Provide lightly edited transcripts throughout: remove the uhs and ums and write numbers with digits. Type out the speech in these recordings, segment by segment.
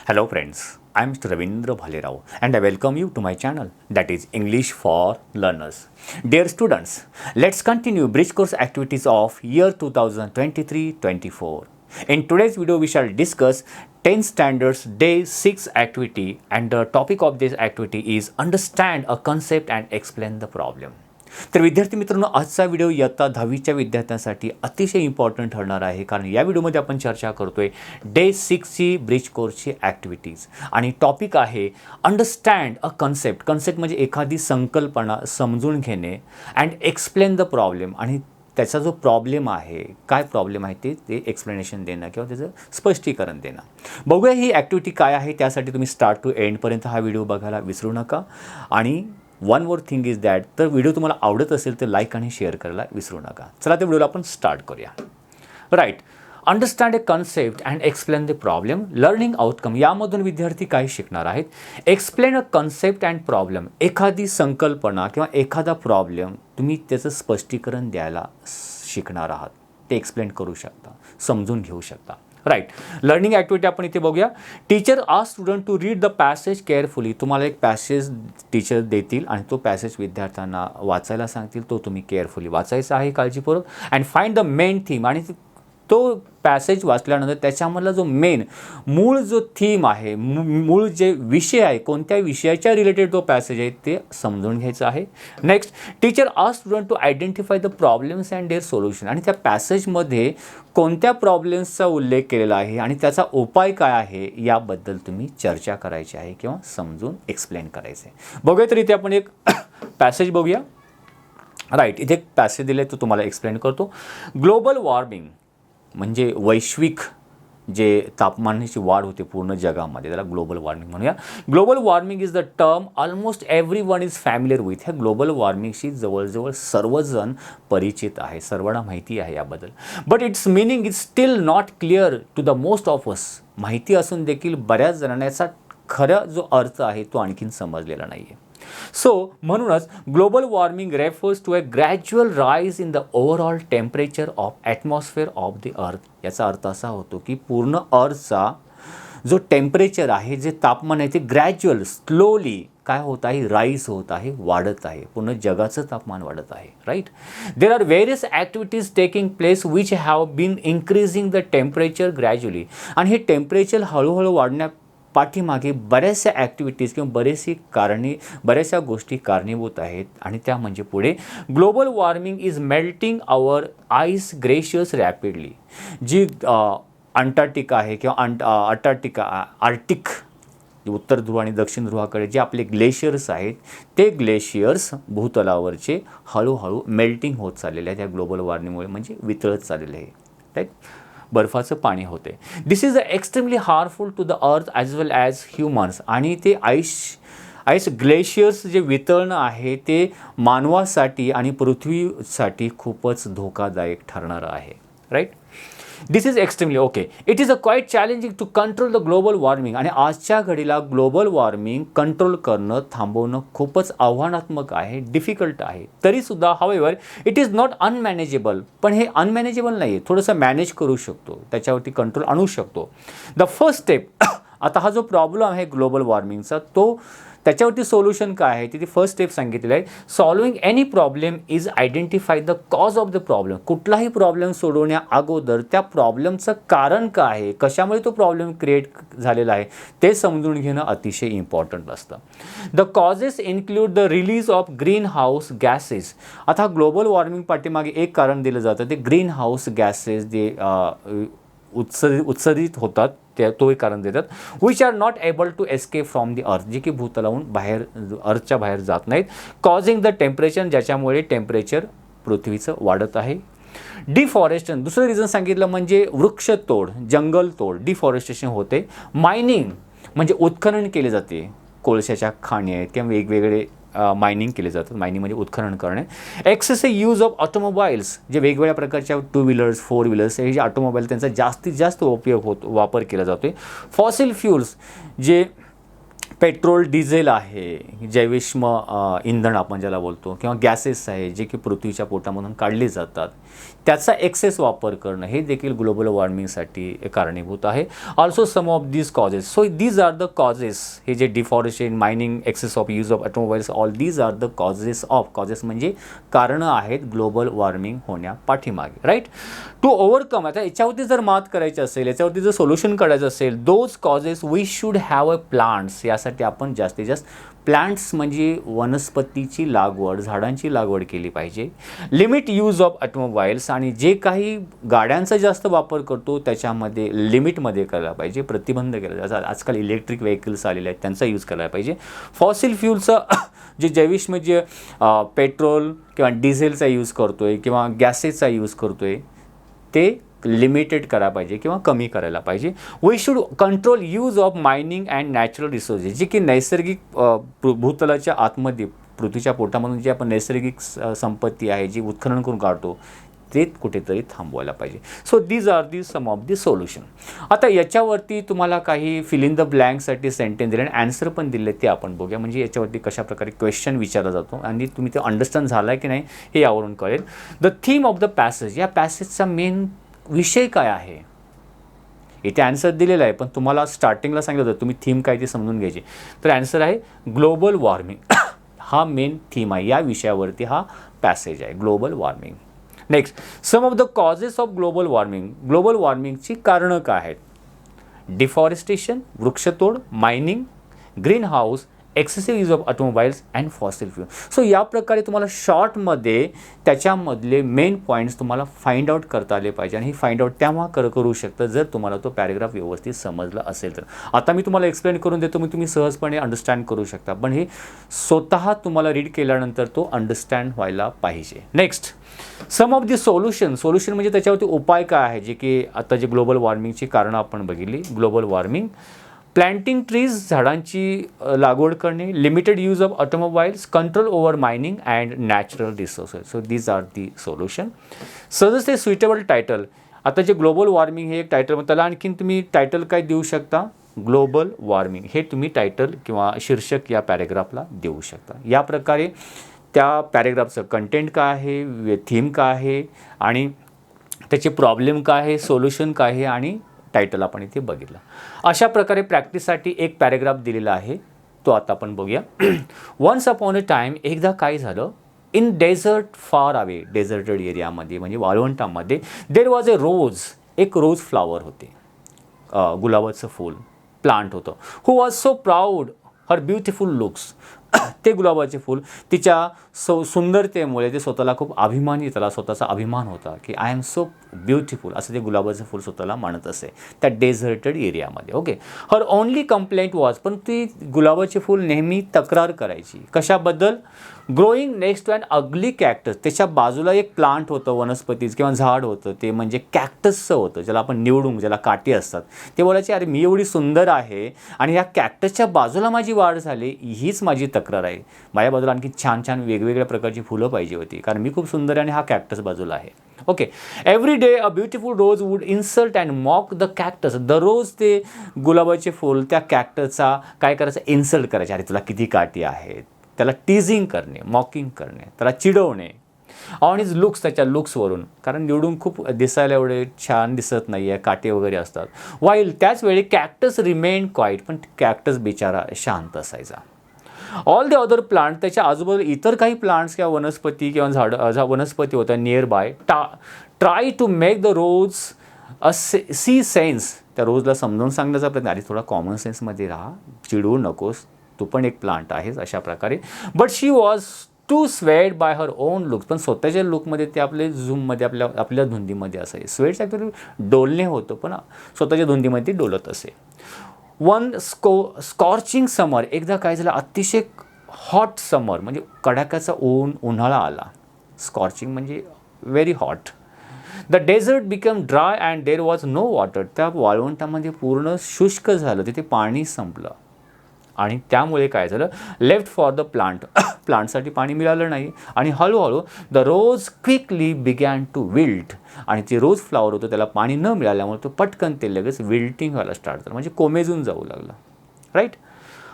Hello friends, I am Mr. Ravindra Bhalerao and I welcome you to my channel, that is English for Learners. Dear students, let's continue bridge course activities of year 2023-24. In today's video we shall discuss 10 standards day 6 activity, and the topic of this activity is understand a concept and explain the problem. तर विद्यार्थी मित्रांनो, आजचा video इयत्ता 10वीच्या विद्यार्थ्यांसाठी अतिशय important ठरणार आहे, कारण या व्हिडिओमध्ये आपण चर्चा करतोय डे 6ची ब्रिज कोर्सची ॲक्टिव्हिटीज आणि टॉपिक आहे अंडरस्टँड अ कन्सेप्ट. कन्सेप्ट म्हणजे एखादी संकल्पना समजून घेणे अँड एक्सप्लेन द प्रॉब्लेम, आणि त्याचा जो प्रॉब्लेम आहे, काय प्रॉब्लेम आहे ते एक्सप्लेनेशन देणं किंवा त्याचं स्पष्टीकरण देणं. बघूया ही ॲक्टिव्हिटी काय आहे. त्यासाठी तुम्ही स्टार्ट टू एंडपर्यंत हा व्हिडिओ बघायला विसरू नका. आणि one more thing is that, तर व्हिडिओ तुम्हाला आवडत असेल तर लाईक आणि शेअर करायला विसरू नका. चला त्या व्हिडिओला आपण स्टार्ट करूया. Right, understand a concept and explain the problem. Learning outcome यामधून विद्यार्थी काय शिकणार आहेत. Explain a concept and problem, एखादी संकल्पना किंवा एखादा प्रॉब्लेम तुम्ही त्याचं स्पष्टीकरण द्यायला शिकणार आहात. ते एक्सप्लेन करू शकता, समजून घेऊ शकता. राईट, लर्निंग ॲक्टिव्हिटी आपण इथे बघूया. Teacher ask student to read the passage carefully. तुम्हाला एक पॅसेज टीचर देतील आणि तो पॅसेज विद्यार्थ्यांना वाचायला सांगतील. तो तुम्ही केअरफुली वाचायचा आहे, काळजीपूर्वक. And find the main theme, आणि तो पॅसेज वाचल्यानंतर त्याच्यामधला जो मूळ जो थीम आहे, मूळ जे विषय आहे, कोणत्या विषयाच्या रिलेटेड तो पॅसेज आहे ते समजून घ्यायचं आहे. Next, teacher ask student to identify the problems and their solution. आणि त्या पॅसेजमध्ये कोणत्या प्रॉब्लेम्सचा उल्लेख केलेला आहे आणि त्याचा उपाय काय आहे याबद्दल तुम्ही चर्चा करायची आहे किंवा समजून एक्सप्लेन करायचं आहे. बघूया तर इथे आपण एक पॅसेज बघूया. राईट, इथे एक पॅसेज दिले तो तुम्हाला एक्सप्लेन करतो. ग्लोबल वॉर्मिंग म्हणजे वैश्विक जे तापमानाची वाढ होते पूर्ण जगामध्ये, त्याला ग्लोबल वॉर्मिंग म्हणूया. Global warming is the term almost every one is familiar with. ह्या ग्लोबल वॉर्मिंगशी जवळजवळ सर्वजण परिचित आहे, सर्वांना माहिती आहे याबद्दल. But its meaning is still not clear to the most of us. माहिती असून देखील बऱ्याच जणांना याचा खरा जो अर्थ आहे तो आणखीन समजलेला नाही आहे. सो म्हणूनच global warming refers to a gradual rise in the overall temperature of atmosphere of the earth. याचा अर्थ असा होतो की पूर्ण अर्थचा जो टेम्परेचर आहे, जे तापमान आहे, ते ग्रॅज्युअल स्लोली काय होत आहे, राईज होत आहे, वाढत आहे. पूर्ण जगाचं तापमान वाढत आहे. Right, there are various activities taking place which have been increasing the temperature gradually. आणि हे टेम्परेचर हळूहळू वाढण्या पाठीमागे बऱ्याचशा ॲक्टिव्हिटीज किंवा बऱ्याचशा गोष्टी कारणीभूत आहेत. आणि त्या म्हणजे पुढे global warming is melting our ice glaciers rapidly. जी अंटार्क्टिका आहे किंवा आर्टिक उत्तर ध्रुव आणि दक्षिण ध्रुवाकडे जे आपले ग्लेशियर्स आहेत, ते ग्लेशियर्स भूतलावरचे हळूहळू मेल्टिंग होत चाललेले आहेत. त्या ग्लोबल वॉर्मिंगमुळे म्हणजे वितळत चाललेले आहे. राईट, बर्फाचं पाणी होते. This is extremely harmful to the earth as well as humans. आणि ते आईस ग्लेशियर्स जे वितळणं आहे ते मानवासाठी आणि पृथ्वीसाठी खूपच धोकादायक ठरणारं आहे. Right, this is extremely okay. It is quite challenging to control the global warming. आणि आजच्या घडीला ग्लोबल वॉर्मिंग कंट्रोल करणं, थांबवणं खूपच आव्हानात्मक आहे, डिफिकल्ट आहे. तरीसुद्धा however it is not unmanageable. पण हे अनमॅनेजेबल नाही आहे, थोडंसं मॅनेज करू शकतो, त्याच्यावरती कंट्रोल आणू शकतो. द फर्स्ट स्टेप, आता हा जो प्रॉब्लेम आहे ग्लोबल वॉर्मिंगचा, तो त्याच्यावरती सोल्युशन काय आहे ते फर्स्ट स्टेप सांगितलेलं आहे. Solving any problem is identify the cause of the problem. कुठलाही प्रॉब्लेम सोडवण्या अगोदर त्या प्रॉब्लेमचं कारण काय आहे, कशामुळे तो प्रॉब्लेम क्रिएट झालेला आहे ते समजून घेणं अतिशय इम्पॉर्टंट असतं. The causes include the release of green house gases. आता ग्लोबल वॉर्मिंग पाठीमागे एक कारण दिलं जातं, ते ग्रीन हाऊस गॅसेस जे उत्सर्जित होतात तो एक कारण देतात. Which are not able to escape from the earth, जे की भूतलावून अर्थच्या बाहेर जात नाहीत. कॉझिंग द टेम्परेचर, ज्याच्यामुळे टेम्परेचर पृथ्वीचं वाढत आहे. डिफॉरेस्टेशन, दुसरं रिझन सांगितलं म्हणजे वृक्षतोड, जंगलतोड, डिफॉरेस्टेशन होते. मायनिंग म्हणजे उत्खनन केले जाते, कोळशाच्या खाणी आहेत किंवा वेगवेगळे मायनिंग केले जातात. मायनिंग म्हणजे उत्खनन करणे. एक्सेसिव्ह यूज ऑफ ऑटोमोबाईल्स, जे वेगवेगळ्या प्रकारच्या 2 व्हीलर्स 4 व्हीलर्स हे जे ऑटोमोबाईल त्यांचा जास्तीत जास्त वापर केला जातो. फॉसिल फ्युल्स, जे पेट्रोल डिझेल आहे, जैविष्म इंधन आपण ज्याला बोलतो, किंवा गॅसेस आहे जे की पृथ्वीच्या पोटामधून काढले जातात, त्याचा एक्सेस वापर करणं हे देखील ग्लोबल वॉर्मिंगसाठी कारणीभूत आहे. Also some of these causes, so these are the causes, हे जे deforestation, mining, excess of use of automobiles, all these are the causes of, causes म्हणजे कारणं आहेत ग्लोबल वॉर्मिंग होण्यापाठीमागे, राईट. टू ओव्हरकम, आता याच्यावरती जर मात करायची असेल, याच्यावरती जर सोल्युशन काढायचं असेल, those causes we should have a plants, यासाठी आपण जास्तीत जास्त प्लांट्स म्हणजे वनस्पतीची लागवड, झाडांची लागवड केली पाहिजे. लिमिट यूज ऑफ ऑटोमोबाईल्स, आणि जे काही गाड्यांचा जास्त वापर करतो त्याच्यामध्ये लिमिटमध्ये करायला पाहिजे, प्रतिबंध केला पाहिजे. आजकाल इलेक्ट्रिक व्हेकल्स आलेले आहेत त्यांचा यूज करायला पाहिजे. फॉसिल फ्यूलचं जे जैविष म्हणजे पेट्रोल किंवा डिझेलचा यूज करतो आहे किंवा गॅसेसचा यूज करतो आहे ते लिमिटेड करायला पाहिजे किंवा कमी करायला पाहिजे. We should control use of mining and natural resources, जे की नैसर्गिक भूतलाच्या आतमध्ये पृथ्वीच्या पोटामधून जी आपण नैसर्गिक संपत्ती आहे जी उत्खनन करून काढतो ते कुठेतरी थांबवायला पाहिजे. So these are the some of the solution. आता याच्यावरती तुम्हाला काही फिल इन द ब्लँकसाठी सेंटेन्स दिले आणि ॲन्सर पण दिले ते आपण बघूया, म्हणजे याच्यावरती कशाप्रकारे क्वेश्चन विचारला जातो आणि तुम्ही ते अंडरस्टँड झाला आहे की नाही हे यावरून कळेल. The theme of the passage, या पॅसेजचा मेन विषय काय आहे. इथे ॲन्सर दिलेला आहे पण तुम्हाला स्टार्टिंगला सांगितलं होतं तुम्ही थीम काय ती समजून घ्यायची. तर ॲन्सर आहे ग्लोबल वॉर्मिंग. हा मेन थीम आहे, या विषयावरती हा पॅसेज आहे, global warming. Next, some of the causes of global warming, global वॉर्मिंगची कारणं काय आहेत. डिफॉरेस्टेशन, वृक्षतोड, mining, green house, excessive use of automobiles and fossil fuel. So या प्रकारे तुम्हाला शॉर्टमध्ये त्याच्यामधले मेन पॉईंट्स तुम्हाला फाइंड आउट करता आले पाहिजे, आणि ही फाइंड आउट तेव्हा करू शकतं जर तुम्हाला तो पॅरेग्राफ व्यवस्थित समजला असेल तर. आता मी तुम्हाला एक्सप्लेन करून देतो, मी तुम्ही सहजपणे अंडरस्टँड करू शकता, पण हे स्वतः तुम्हाला रीड केल्यानंतर तो अंडरस्टँड व्हायला पाहिजे. Next, some of the solution, solution म्हणजे त्याच्यावरती उपाय काय आहे, जे की आता जे ग्लोबल वॉर्मिंगची कारणं आपण बघितली. ग्लोबल वॉर्मिंग, प्लॅन्टिंग ट्रीज, झाडांची लागवड करणे, limited use of automobiles, control over mining and natural resources. So these are the solution. Suggest A suitable title. आता जे ग्लोबल वॉर्मिंग हे एक टायटल, त्याला आणखीन तुम्ही टायटल काय देऊ शकता, ग्लोबल वॉर्मिंग हे तुम्ही टायटल किंवा शीर्षक या पॅरेग्राफला देऊ शकता. या प्रकारे त्या पॅरेग्राफचं कंटेंट काय आहे, थीम काय आहे, आणि त्याचे प्रॉब्लेम काय आहे, सोल्युशन काय आहे, आणि टायटल आपण इथे बघितलं. अशा प्रकारे प्रॅक्टिससाठी एक पॅरेग्राफ दिलेला आहे, तो आता आपण बघूया. वन्स अपॉन अ टाईम, एकदा काय झालं, इन डेझर्ट फार अवे, डेझर्टेड एरियामध्ये म्हणजे वाळवंटामध्ये, देर वॉज ए रोज, एक रोज फ्लावर होते, गुलाबाचं फूल प्लांट होतं. Who was so proud her beautiful looks. ते गुलाबाचे फूल तिच्या सुंदरतेमुळे ते स्वतःला खूप अभिमानी, त्याला स्वतःचा अभिमान होता की आय एम सो ब्युटिफुल, असं ते गुलाबाचं फूल स्वतःला म्हणत असे त्या डेझर्टेड एरियामध्ये. Okay. Her only complaint was, पण ती गुलाबाचे फूल नेहमी तक्रार करायची कशाबद्दल, growing next to an ugly cactus. त्याच्या बाजूला एक प्लांट होतं, वनस्पतीच किंवा झाड होतं, ते म्हणजे कॅक्टसचं होतं, ज्याला आपण निवडून, ज्याला काठी असतात. ते बोलायचे अरे मी एवढी सुंदर आहे आणि या कॅक्टसच्या बाजूला माझी वाढ झाली, हीच माझी तक्रार आहे. माझ्या बाजूला आणखी छान छान वेगवेगळ्या प्रकारची फुलं पाहिजे होती, कारण मी खूप सुंदर आहे आणि हा कॅक्टस बाजूला आहे. Okay. Every day a beautiful rose would insult and mock the cactus. दररोज ते गुलाबाचे फूल त्या कॅक्टसचा काय करायचं, इन्सल्ट करायचे, अरे तुला किती काठी आहेत, त्याला टीझिंग करणे, मॉकिंग करणे, त्याला चिडवणे. ऑन हिज लुक्स, त्याच्या लुक्सवरून, कारण निवडून खूप दिसायला एवढे छान दिसत नाही आहे, काटे वगैरे असतात. वाईल, त्याच वेळी कॅक्टस रिमेन क्वाईट, पण कॅक्टस बिचारा शांत असायचा. ऑल द अदर प्लांट, त्याच्या आजूबाजूला इतर काही प्लांट्स किंवा वनस्पती किंवा झाड वनस्पती होत्या near by, try to make the rose a see sense. त्या रोजला समजावून सांगण्याचा प्रयत्न, अरे थोडा कॉमन सेन्समध्ये राहा, चिडवू नकोस, तू पण एक प्लांट आहेस, अशा प्रकारे. But she was too swayed by her own looks, पण स्वतःच्या लुकमध्ये ते आपले झूममध्ये आपल्या धुंदीमध्ये असायचे. स्वेड्स ॲक्च्युली डोलणे होतं, पण स्वतःच्या धुंदीमध्ये ती डोलत असे. वन स्कॉर्चिंग समर, एकदा काय झालं, अतिशय हॉट समर म्हणजे कडाक्याचा उन्हाळा आला. स्कॉर्चिंग म्हणजे very hot. The desert become dry and there was no water. त्या वाळवंटामध्ये पूर्ण शुष्क झालं, तिथे पाणी संपलं, आणि त्यामुळे काय झालं, लेफ्ट फॉर द प्लांट, प्लांटसाठी पाणी मिळालं नाही, आणि हळूहळू the rose quickly began to wilt. आणि ते रोज फ्लावर होतं त्याला पाणी न मिळाल्यामुळे तो पटकन ते लगेच विल्टिंग व्हायला स्टार्ट झालं, म्हणजे कोमेजून जाऊ लागला. राईट.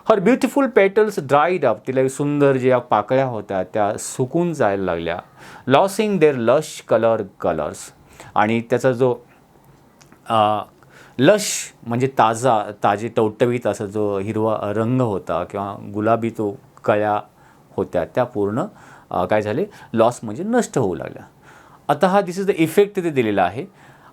हर ब्युटिफुल पेटल्स ड्राईड अप, तिला सुंदर ज्या पाकळ्या होत्या त्या सुकून जायला लागल्या. लॉसिंग देअर लश कलर्स, आणि त्याचा जो लश म्हणजे ताजे टवटवीत असा जो हिरवा रंग होता किंवा गुलाबी तो कळ्या होत्या त्या पूर्ण काय झाले, लॉस म्हणजे नष्ट होऊ लागल्या. आता हा दिस इज द इफेक्ट तिथे दिलेला आहे.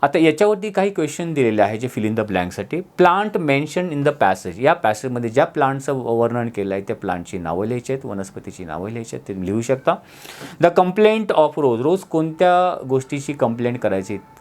आता याच्यावरती काही क्वेश्चन दिलेले आहे जे फिल इन द ब्लँकसाठी. Plant mention in the passage, या पॅसेजमध्ये ज्या प्लांटचं वर्णन केलं आहे त्या प्लांटची नावं लिहायची आहेत, वनस्पतीची नावं लिहायची आहेत, ते लिहू शकता. द कंप्लेंट ऑफ रोज कोणत्या गोष्टीची कंप्लेंट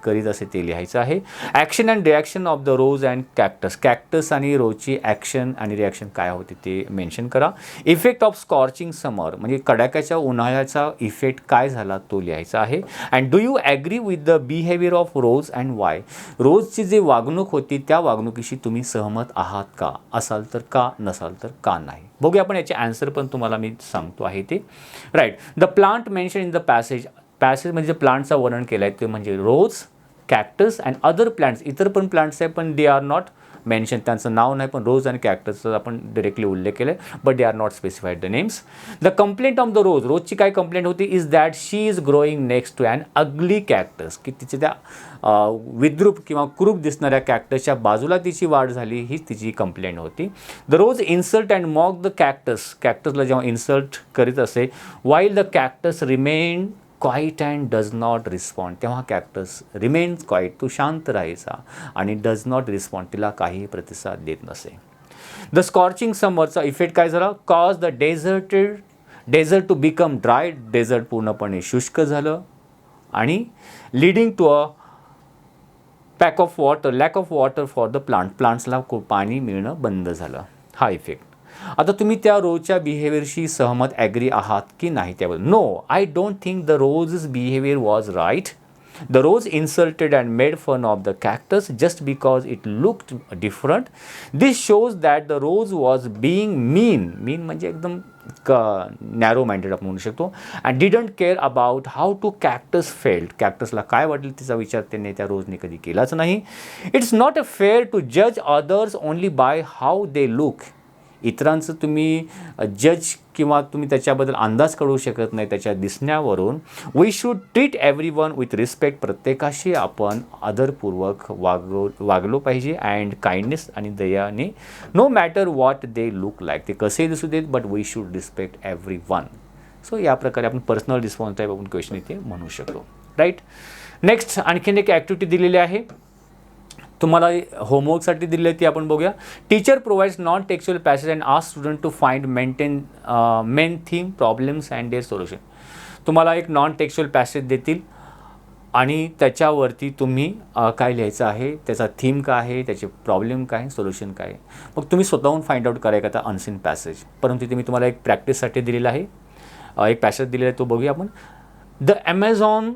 करीत असे ते लिहायचं आहे. Action and reaction of the rose and cactus आणि रोजची ॲक्शन आणि रिॲक्शन काय होते ते मेन्शन करा. इफेक्ट ऑफ स्कॉर्चिंग समर म्हणजे कडाक्याच्या उन्हाळ्याचा इफेक्ट काय झाला तो लिहायचा आहे. And do you agree with the behaviour of rose and why, रोजची जी वागणूक होती त्या वागणुकीशी तुम्ही सहमत आहात का, असाल तर का, नसाल तर का नाही. बघूया आपण याचे आन्सर पण तुम्हाला मी सांगतो आहे ते. Right. The plant mention in the passage म्हणजे प्लांटचं वर्णन केलं आहे ते म्हणजे rose, cactus and other plants, इतर पण प्लांट्स आहे पण दे आर नॉट मेन्शन, त्यांचं नाव नाही, पण रोज आणि कॅक्टसचा आपण डायरेक्टली उल्लेख केला आहे, but they are not specified the names. The complaint of the रोजची काय कंप्लेंट होती, is that she is growing next to and ugly cactus, की तिचे त्या विद्रूप किंवा क्रूप दिसणाऱ्या कॅक्टसच्या बाजूला तिची वाढ झाली, हीच तिची कंप्लेंट होती. The rose insult and mock the कॅक्टसला जेव्हा इन्सल्ट करीत असे, while the cactus remain quiet and does not respond, तेव्हा कॅक्टस रिमेन्स क्वाईट, तो शांत राहायचा आणि डज नॉट रिस्पॉन्ड, तिला काही प्रतिसाद देत नसे. द स्कॉर्चिंग समरचा इफेक्ट काय झाला, cause the desert to become dry, desert पूर्णपणे शुष्क झालं आणि leading to a lack of water for the प्लांट्सला पाणी मिळणं बंद झालं, हा इफेक्ट. आता तुम्ही त्या रोजच्या बिहेवियरशी सहमत ॲग्री आहात की नाही त्याबद्दल. No, I don't think the rose's behaviour was right. The rose insulted and made fun of the cactus just because it looked different. This shows that the rose was being mean म्हणजे एकदम narrow minded आपण म्हणू शकतो. And didn't care about how to cactus felt, कॅक्टसला काय वाटेल तिचा विचार त्याने त्या रोजने कधी केलाच नाही. It's not a fair to जज others only by how they look, इतरांचं तुम्ही जज किंवा तुम्ही त्याच्याबद्दल अंदाज काढू शकत नाही त्याच्या दिसण्यावरून. We should treat everyone with respect, प्रत्येकाशी आपण आदरपूर्वक वागलो पाहिजे. अँड काइंडनेस आणि दयाने, no matter what they look like, ते कसे दिसू देत, but we should respect everyone. So या प्रकारे आपण पर्सनल रिस्पॉन्स टाईप आपण क्वेश्चन इथे म्हणू शकतो. राईट. नेक्स्ट आणखीन एक ॲक्टिव्हिटी दिलेली आहे तुम्हाला होमवर्कसाठी दिली आहे, ती आपण बघूया. Teacher provides non textual passage and ask student to find main theme, problems and their solution. तुम्हाला एक नॉन टेक्स्च्युअल पॅसेज देतील आणि त्याच्यावरती तुम्ही काय लिहायचं आहे, त्याचा थीम काय आहे, त्याचे प्रॉब्लेम काय आहे, सोल्युशन काय आहे. मग तुम्ही स्वतःहून फाइंड आउट करा एखादा अनसीन पॅसेज. परंतु तिथे मी तुम्हाला एक प्रॅक्टिससाठी दिलेला आहे, एक पॅसेज दिलेला आहे, तो बघूया आपण. द ॲमेझॉन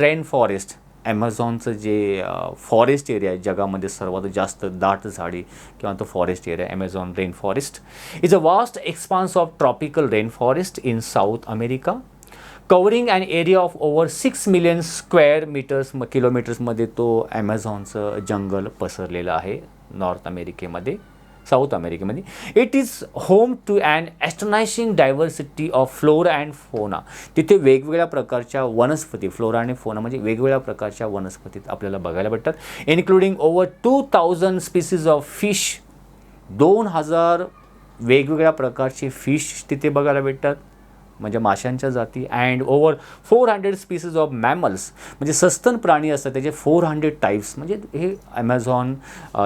रेन फॉरेस्ट, ॲमेझॉनचं जे फॉरेस्ट एरिया आहे जगामध्ये सर्वात जास्त दाट झाडी किंवा तो forest area, Amazon rain forest is a vast expanse of tropical rain forest in South America, covering an area of over 6 million square किलोमीटर्समध्ये तो ॲमेझॉनचं जंगल पसरलेलं आहे नॉर्थ अमेरिकेमध्ये, साऊथ अमेरिकेमध्ये. It is home to and astonishing diversity of flora and fauna, तिथे वेगवेगळ्या प्रकारच्या वनस्पती, फ्लोरा आणि फोना म्हणजे वेगवेगळ्या प्रकारच्या वनस्पती आपल्याला बघायला भेटतात. Including over 2000 species of fish, 2000 वेगवेगळ्या प्रकारचे फिश तिथे बघायला भेटतात म्हणजे माशांच्या जाती. And over 400 species of mammals म्हणजे सस्तन प्राणी असतात त्याचे 400 टाईप्स म्हणजे हे ॲमेझॉन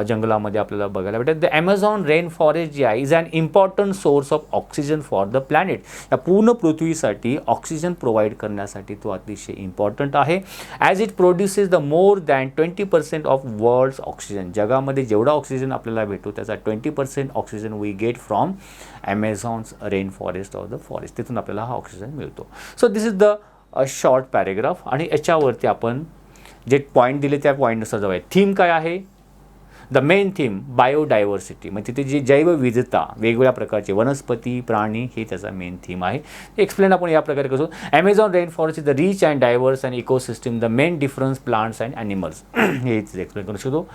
जंगलामध्ये आपल्याला बघायला भेटतात. द ॲमेझॉन रेन फॉरेस्ट जे आहे is an important source of oxygen for the planet, या पूर्ण पृथ्वीसाठी ऑक्सिजन प्रोव्हाइड करण्यासाठी तो अतिशय इम्पॉर्टंट आहे. As it produces the more than 20% of world's oxygen, जगामध्ये जेवढा ऑक्सिजन आपल्याला भेटतो त्याचा 20% oxygen we get from Amazon's rain forest of the forest, तिथून आपल्याला हा ऑक्सिजन मिळतो. So this is the short paragraph आणि याच्यावरती आपण जे पॉईंट दिले त्या पॉईंटनुसार जाऊया. थीम काय आहे, द मेन थीम बायोडायव्हर्सिटी, म्हणजे तिथे जी जैवविविधता, वेगवेगळ्या प्रकारचे वनस्पती, प्राणी, हे त्याचा मेन थीम आहे. एक्सप्लेन आपण या प्रकारे कसो. Amazon rain forest is the rich and diverse and ecosystem, the main difference plants and animals, हेच एक्सप्लेन करू शकतो.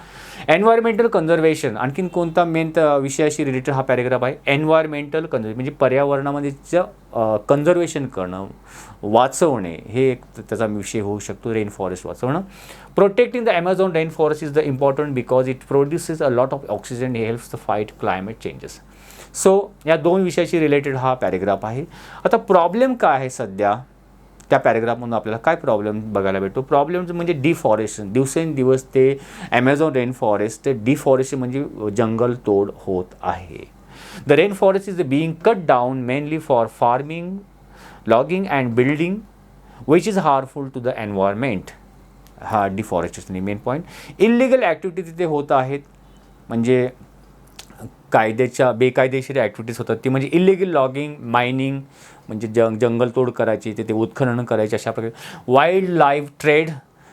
एन्व्हायरमेंटल कन्झर्वेशन, आणखीन कोणता मेन विषयाशी रिलेटेड हा पॅरेग्राफ आहे. एन्व्हायरमेंटल कन्झर्वेशन म्हणजे पर्यावरणामध्ये कन्झर्वेशन करणं, वाचवणे, हे एक त्याचा विषय होऊ शकतो, रेन फॉरेस्ट वाचवणं. Protecting the Amazon rain forest is the important because it produces a lot of oxygen, helps the fight climate changes. So या दोन विषयाशी रिलेटेड हा पॅरेग्राफ आहे. आता प्रॉब्लेम काय आहे सध्या त्या पॅरेग्राफमधून आपल्याला काय प्रॉब्लेम बघायला भेटतो. प्रॉब्लेम म्हणजे डिफॉरेस्टेशन, दिवसेंदिवस ते ॲमेझॉन रेन फॉरेस्ट ते डिफॉरेस्टेशन म्हणजे जंगलतोड होत आहे. The rainforest is being cut down mainly for farming, logging and building, which is harmful to the environment. हा deforestation main point. Illegal activity तिथे होत आहेत, म्हणजे बेकायदेशीर ॲक्टिव्हिटीज होतात ती, म्हणजे इलिगल लॉगिंग, मायनिंग म्हणजे जंगलतोड करायची, तिथे उत्खनन करायचे, अशा प्रकारे. वाईल्ड लाईफ ट्रेड,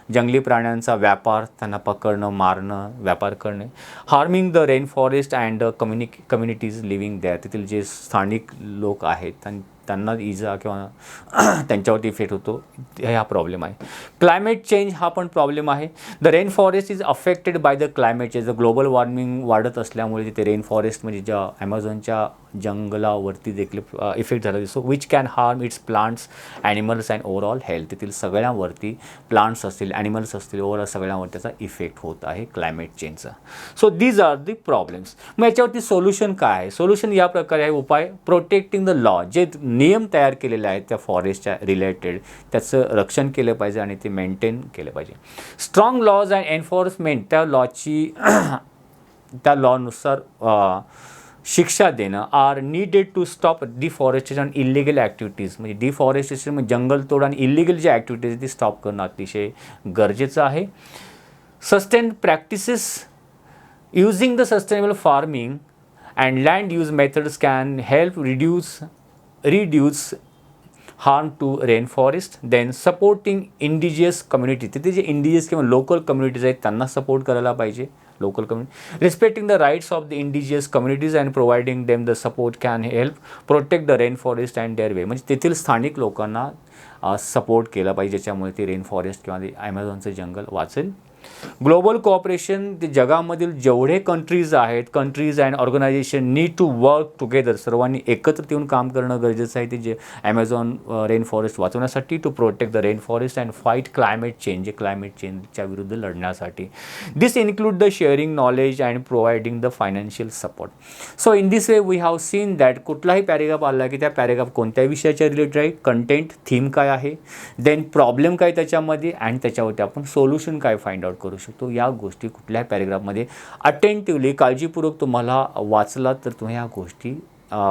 जंगली प्राण्यांचा व्यापार, त्यांना पकडणं, मारणं, व्यापार करणे. Harming the rain forest and communities living there, तेथील जे स्थानिक लोक आहेत त्यांना इजा किंवा त्यांच्यावरती इफेक्ट होतो, हा प्रॉब्लेम आहे. क्लायमेट चेंज हा पण प्रॉब्लेम आहे. The rain forest is affected by the climate change, global warming वाढत असल्यामुळे तिथे रेन फॉरेस्ट म्हणजे ज्या ॲमेझॉनच्या जंगलावरती देखील इफेक्ट झाला दिसतो. Which can harm its plants, animals and overall health, तेथील सगळ्यांवरती, प्लांट्स असतील, ॲनिमल्स असतील, ओव्हरऑल सगळ्यांवर त्याचा इफेक्ट होत आहे क्लायमेट चेंजचा. So these are the problems. मग याच्यावरती सोल्युशन काय आहे. सोल्युशन या प्रकारे आहे. उपाय, प्रोटेक्टिंग द लॉ, जे नियम तयार केलेले आहेत त्या फॉरेस्टच्या रिलेटेड, त्याचं रक्षण केलं पाहिजे आणि ते मेंटेन केलं पाहिजे. स्ट्रॉंग लॉज अँड एन्फोर्समेंट, त्या लॉनुसार शिक्षा देणं are needed to stop deforestation illegal activities, म्हणजे डिफॉरेस्टेशन म्हणजे जंगलतोड आणि इलिगल जे ॲक्टिव्हिटीज ती स्टॉप करणं अतिशय गरजेचं आहे. Sustain practices using the sustainable farming and land use methods can help reduce harm to rain forest. Then supporting indigenous community, तिथे जे इंडिजियस किंवा लोकल कम्युनिटीज आहेत त्यांना सपोर्ट करायला पाहिजे. Local community, respecting the rights of the indigenous communities and providing them the support can help protect the rain forest and their way, म्हणजे तेथील स्थानिक लोकांना सपोर्ट केला पाहिजे, ज्याच्यामुळे ते रेन फॉरेस्ट किंवा ॲमेझॉनचं जंगल वाचेल. ग्लोबल कोऑपरेशन, ते जगामधील जेवढे countries and organisation need to work together, सर्वांनी एकत्रित येऊन काम करणं गरजेचं आहे ते जे ॲमेझॉन रेन फॉरेस्ट वाचवण्यासाठी, to protect the rain forest and fight climate change, जे क्लायमेट चेंजच्या विरुद्ध लढण्यासाठी. This include the sharing knowledge and providing the financial support. So in this way we have seen that कुठलाही पॅरेग्राफ आला की त्या पॅरेग्राफ कोणत्या विषयाच्या रिलेटेड आहे, कंटेंट, थीम काय आहे, देन प्रॉब्लेम काय त्याच्यामध्ये, अँड त्याच्यावरती आपण सोल्युशन काय फाइंड आउट करू शकतो. या गोष्टी कुठल्याही पॅरेग्राफमध्ये अटेंटिव्हली, काळजीपूर्वक तुम्हाला वाचला तर तुम्ही ह्या गोष्टी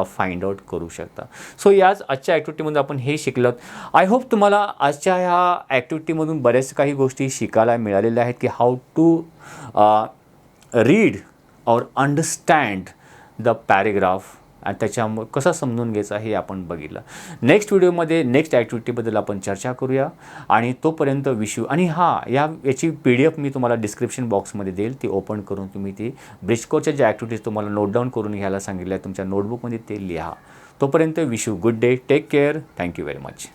फाइंड आउट करू शकता. सो याच आजच्या ॲक्टिव्हिटीमध्ये आपण हे शिकलो. आय होप तुम्हाला आजच्या ह्या ॲक्टिव्हिटीमधून बऱ्याच काही गोष्टी शिकायला मिळालेल्या आहेत की हाऊ टू रीड और अंडरस्टँड द पॅरेग्राफ आणि त्याच्यामुळे कसं समजून घ्यायचं हे आपण बघितलं. नेक्स्ट व्हिडिओमध्ये नेक्स्ट ॲक्टिव्हिटीबद्दल आपण चर्चा करूया आणि तोपर्यंत आणि याची PDF मी तुम्हाला डिस्क्रिप्शन बॉक्समध्ये देईल. ती ओपन करून तुम्ही ती ब्रिज कोर्सच्या ज्या ॲक्टिव्हिटीज तुम्हाला नोट डाऊन करून घ्यायला सांगितल्या तुमच्या नोटबुकमध्ये ते लिहा. तोपर्यंत good day, take care, thank you very much.